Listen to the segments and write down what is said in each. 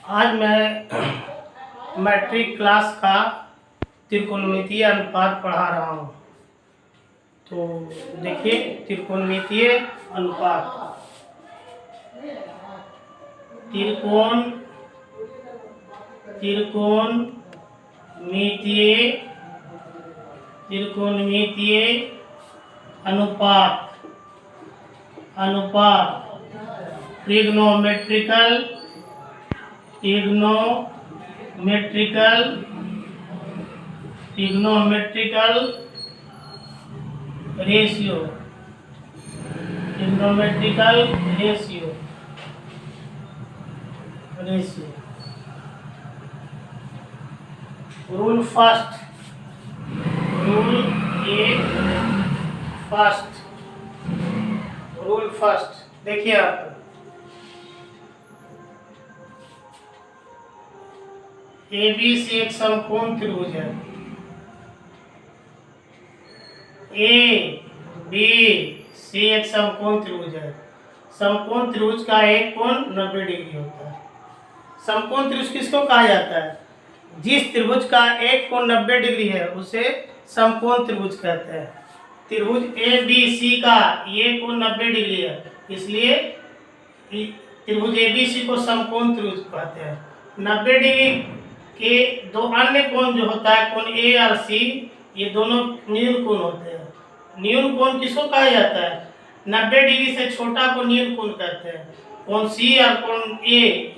आज मैं matric class का त्रिकोणमितीय अनुपात पढ़ा रहा हूँ। तो देखिए त्रिकोणमितीय अनुपात, त्रिकोणमितीय अनुपात ट्रिग्नोमेट्रिकल रेशियो रूल फर्स्ट देखिए आप ABC एक समकोण त्रिभुज है। ABC एक समकोण त्रिभुज है। समकोण त्रिभुज का एक कोण 90 डिग्री होता है। समकोण त्रिभुज किसको कहा जाता है? जिस त्रिभुज का एक कोण 90 डिग्री है उसे समकोण त्रिभुज कहते हैं। त्रिभुज ABC का ये कोण 90 डिग्री है, इसलिए त्रिभुज ABC को समकोण त्रिभुज कहते हैं। 90 डिग्री के दो अन्य कोण जो होता है, कोण A और C, ये दोनों न्यून कोण होते हैं। न्यून कोण किसको कहा जाता है? 90 डिग्री से छोटा को न्यून कोण कहते हैं। कोण C और कोण A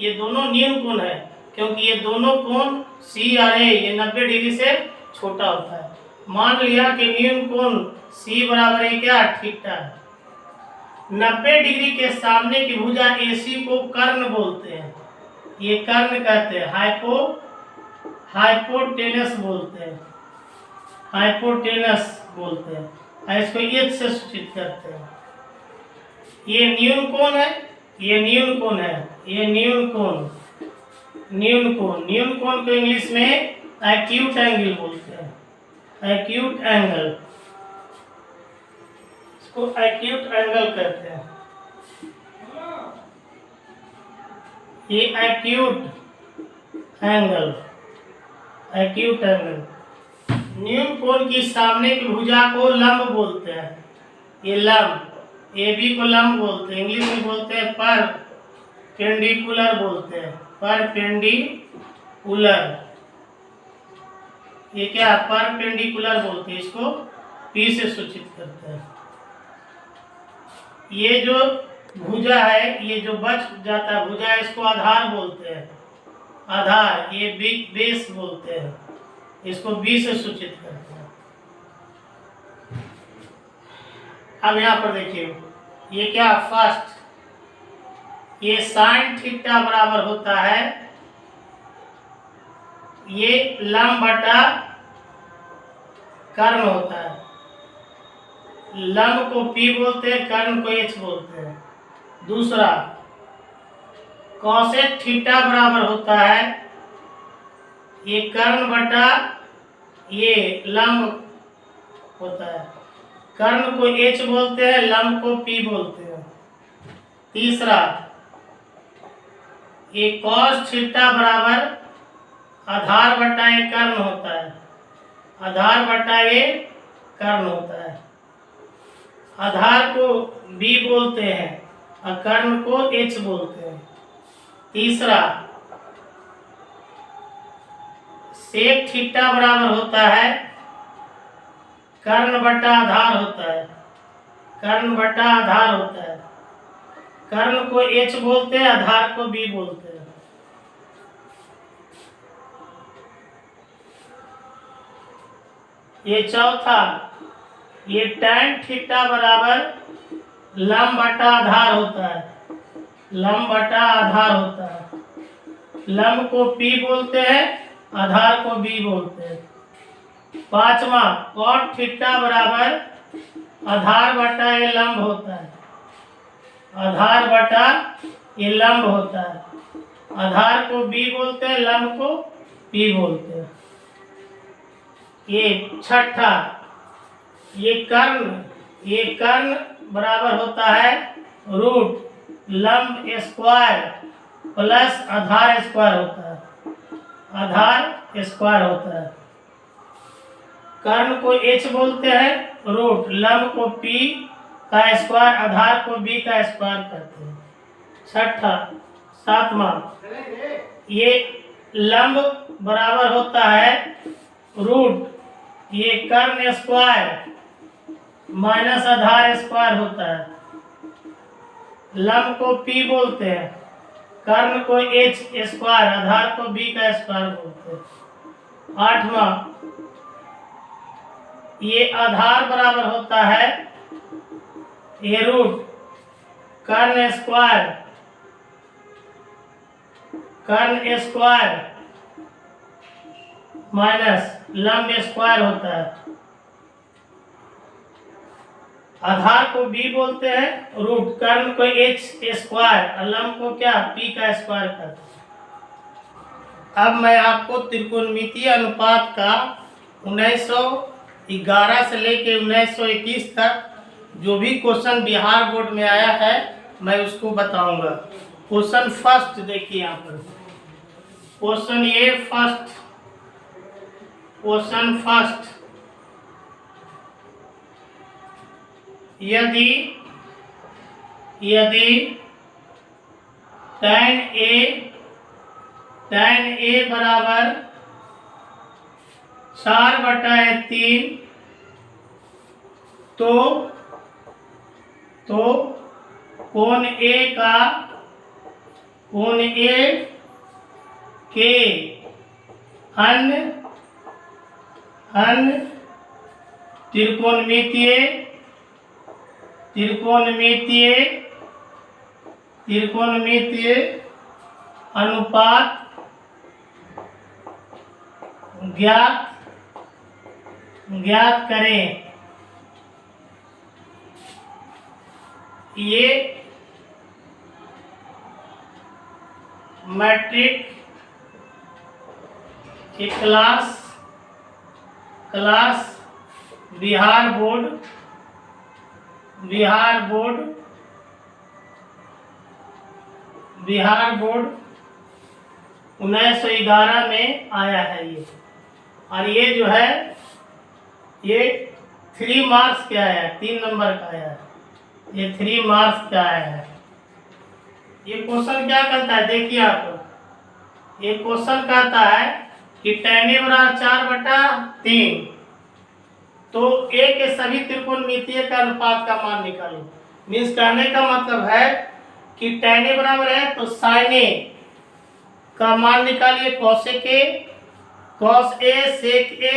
ये दोनों न्यून कोण है, क्योंकि ये दोनों कोण C और A ये 90 डिग्री से छोटा होता है। मान लिया कि न्यून कोण C बराबर है क्या? थीटा। 90 डिग्री के सामने की भुजा AC को कर्ण बोलते हैं। ये कर्ण कहते हैं। हाइपोटेनस बोलते हैं। इसको H से सूचित करते हैं। ये न्यून कोण को इंग्लिश में एक्यूट एंगल बोलते हैं। एक्यूट एंगल कहते हैं। ये एक्यूट एंगल न्यून कोण की सामने की भुजा को लंब बोलते हैं। ये लंब AB को लंब बोलते हैं। इंग्लिश में बोलते हैं परपेंडिकुलर बोलते हैं। परपेंडिकुलर, ये क्या? परपेंडिकुलर बोलते हैं। इसको P से सूचित करते हैं। ये जो भुजा है, ये जो बच जाता है भुजा, इसको आधार बोलते हैं। आधार, ये बेस बोलते हैं। इसको B से सूचित करते हैं। अब यहाँ पर देखिए, ये क्या? फर्स्ट, ये साइन थीटा बराबर होता है, ये लंब बटा कर्ण होता है। लंब को P बोलते हैं, कर्ण को H बोलते हैं। दूसरा, कॉसेक थीटा बराबर होता है, ये कर्ण बटा ये लंब होता है। कर्ण को H बोलते हैं, लंब को P बोलते हैं। तीसरा, ये कॉस थीटा बराबर आधार बटा ये कर्ण होता है। आधार बटा ये कर्ण होता है। आधार को B बोलते हैं और कर्ण को H बोलते हैं। तीसरा, सेक थीटा बराबर होता है, कर्ण बटा आधार होता है। कर्ण को H बोलते हैं, आधार को B बोलते हैं। ये चौथा, ये tan थीटा बराबर लंब बटा आधार होता है। लंब को P बोलते हैं, आधार को B बोलते हैं। पांचवा, cot थीटा बराबर आधार बटा ये लंब होता है। आधार को B बोलते हैं, लंब को P बोलते हैं। ये छठा, ये कर्ण बराबर होता है रूट लंब स्क्वायर प्लस आधार स्क्वायर होता है, आधार स्क्वायर होता है। कर्ण को h बोलते हैं रूट, लंब को p का स्क्वायर, आधार को b का स्क्वायर करते हैं। छठा सातवां, ये लंब बराबर होता है रूट, ये कर्ण स्क्वायर माइनस आधार स्क्वायर होता है। लंब को p बोलते हैं, कर्ण को h स्क्वायर, आधार को b का स्क्वायर बोलते हैं। आठवां, ये आधार बराबर होता है ये रूट कर्ण स्क्वायर, कर्ण स्क्वायर माइनस लंब स्क्वायर होता है। आधार को b बोलते हैं रूट, कर्ण को h स्क्वायर और लंब को क्या p का स्क्वायर करते हैं। अब मैं आपको त्रिकोणमितीय अनुपात का 1911 से लेके 1921 तक जो भी क्वेश्चन बिहार बोर्ड में आया है मैं उसको बताऊंगा। क्वेश्चन फर्स्ट देखिए यहाँ पर, क्वेश्चन ये फर्स्ट, क्वेश्चन फर्स्ट, यदि tan a बराबर 4/3 तो कोण A के अन्य त्रिकोणमितीय अनुपात ज्ञात करें। ये मैट्रिक की क्लास बिहार बोर्ड 1911 में आया है ये। और ये जो है ये 3 मार्क्स का आया है, 3 नंबर का आया है, ये 3 मार्क्स का आया है। ये क्वेश्चन क्या करता है देखिए आप, ये क्वेश्चन कहता है कि tan a बराबर 4/3 तो a के सभी त्रिकोणमितीय का अनुपात का मान निकालो। मीन्स कहने का मतलब है कि tan a बराबर है तो sin a का मान निकालिए, cos a sec a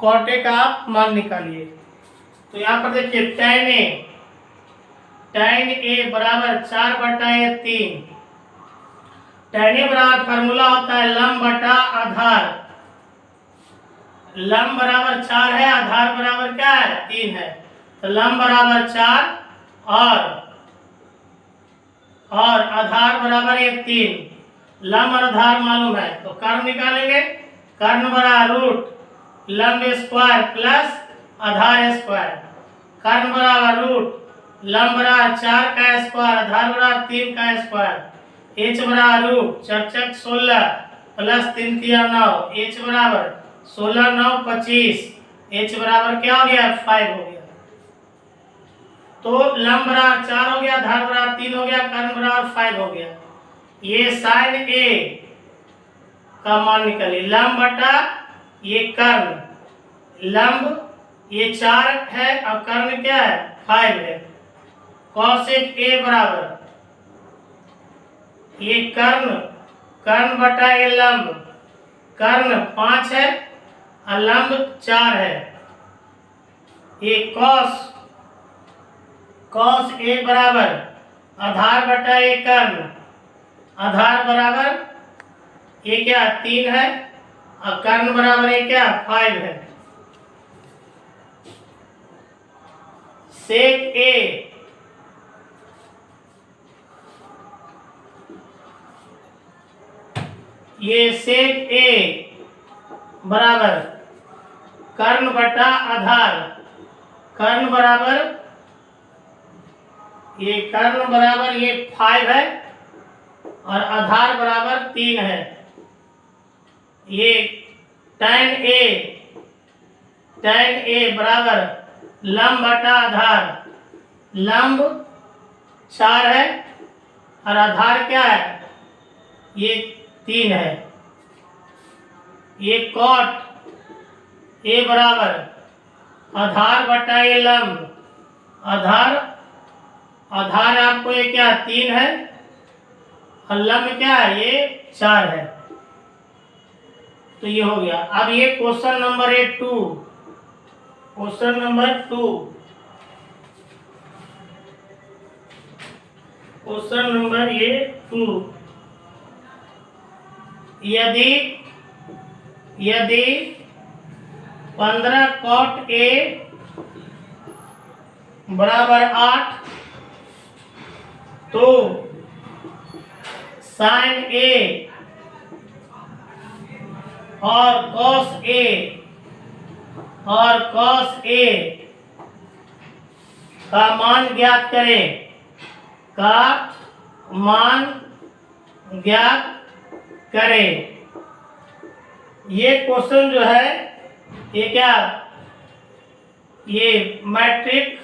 cot a का आप मान निकालिए। तो यहाँ पर देखिए tan a बराबर 4/3, tan a बराबर फार्मूला होता है लंब बटा आधार, लंब बराबर 4 है, आधार बराबर क्या है 3 है, तो लंब बराबर 4 और आधार बराबर ये 3, लंब और आधार मालूम है तो कर्ण निकालेंगे, कर्ण बराबर रूट लंब स्क्वायर प्लस आधार स्क्वायर, कर्ण बराबर रूट लंब बराबर 4 का स्क्वायर, आधार बराबर 3 का स्क्वायर, h बराबर रूट 4 16 प्लस 3 9, h बराबर 16 9 25, h बराबर क्या हो गया 5 हो गया। तो लंब बराबर 4 हो गया, आधार बराबर 3 हो गया, कर्ण बराबर 5 हो गया। ये sin a का मान निकालिए, लंब बटा ये कर्ण, लंब ये 4 है और कर्ण क्या है 5 है, cosec a बराबर ये कर्ण बटा ये लंब, कर्ण 5 है और लंब 4 है, ये cos a बराबर आधार बटा ये कर्ण, आधार बराबर ये क्या 3 है और कर्ण बराबर ये क्या 5 है, sec a ये sec a बराबर कर्ण बटा आधार, कर्ण बराबर ये 5 है और आधार बराबर 3 है। ये tan a बराबर लंब बटा आधार, लंब 4 है और आधार क्या है, ये 3 है। ये cot a बराबर आधार बटा ये लंब, आधार आपको ये क्या 3 है और लंब क्या है, ये 4 है। तो ये हो गया। अब ये question number 2, question number 2, question number 2, यदि 15 cot a बराबर 8 तो sin a और cos a का मान ज्ञात करें, का मान ज्ञात करें। ये क्वेश्चन जो है ये क्या, ये मैट्रिक,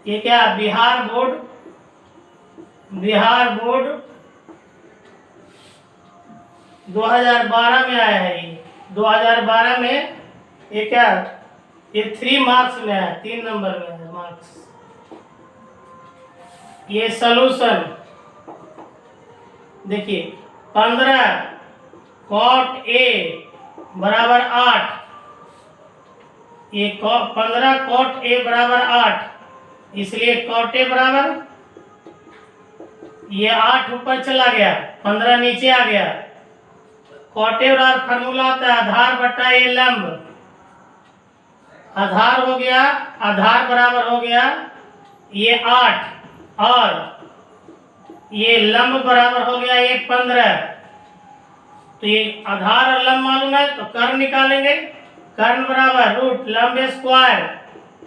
ये क्या बिहार बोर्ड 2012 में आया है। ये 2012 में ये क्या, ये 3 मार्क्स में है, 3 नंबर में है मार्क्स। ये सॉल्यूशन देखिए, 15 cot a बराबर 8, ये 15 cot a बराबर 8, इसलिए cot a बराबर ये 8 ऊपर चला गया, 15 नीचे आ गया। cot a बराबर फार्मूला होता है आधार बटा ये लंब, आधार हो गया, आधार बराबर हो गया ये 8 और ये लंब बराबर हो गया ये 15। तो ये आधार और लंब मालूम है तो कर्ण निकालेंगे, कर्ण बराबर रूट लंब स्क्वायर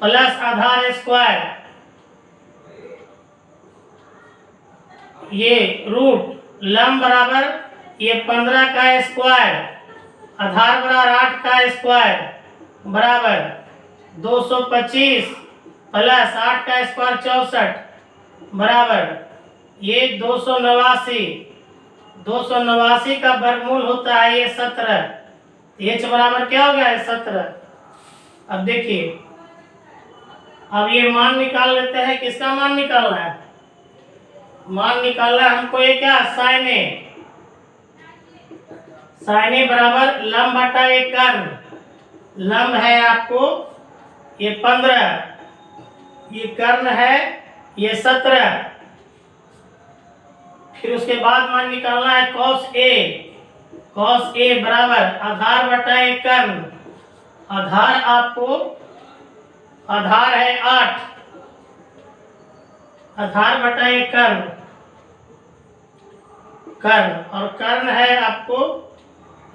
प्लस आधार स्क्वायर, ये रूट लंब बराबर ये 15 का स्क्वायर, आधार बराबर 8 का स्क्वायर बराबर 225 प्लस 8 का स्क्वायर 64 बराबर ये 289 का वर्गमूल होता है ये 17। h बराबर क्या हो गया है 17। अब देखिए, अब ये मान निकाल लेते हैं। किसका मान निकालना है, मान निकालना है हमको। ये क्या sin a बराबर लंब बटा ये कर्ण, लंब है आपको ये 15, ये कर्ण है ये 17। फिर उसके बाद मान निकालना है cos a बराबर आधार बटा ये कर्ण, आधार आपको आधार है 8, आधार बटा ये कर्ण और कर्ण है आपको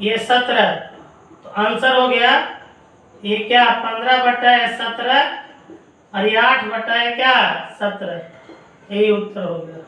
ये 17। तो आंसर हो गया ये क्या 15 बटा 17 और ये 8 बटा क्या 17, यही उत्तर हो गया।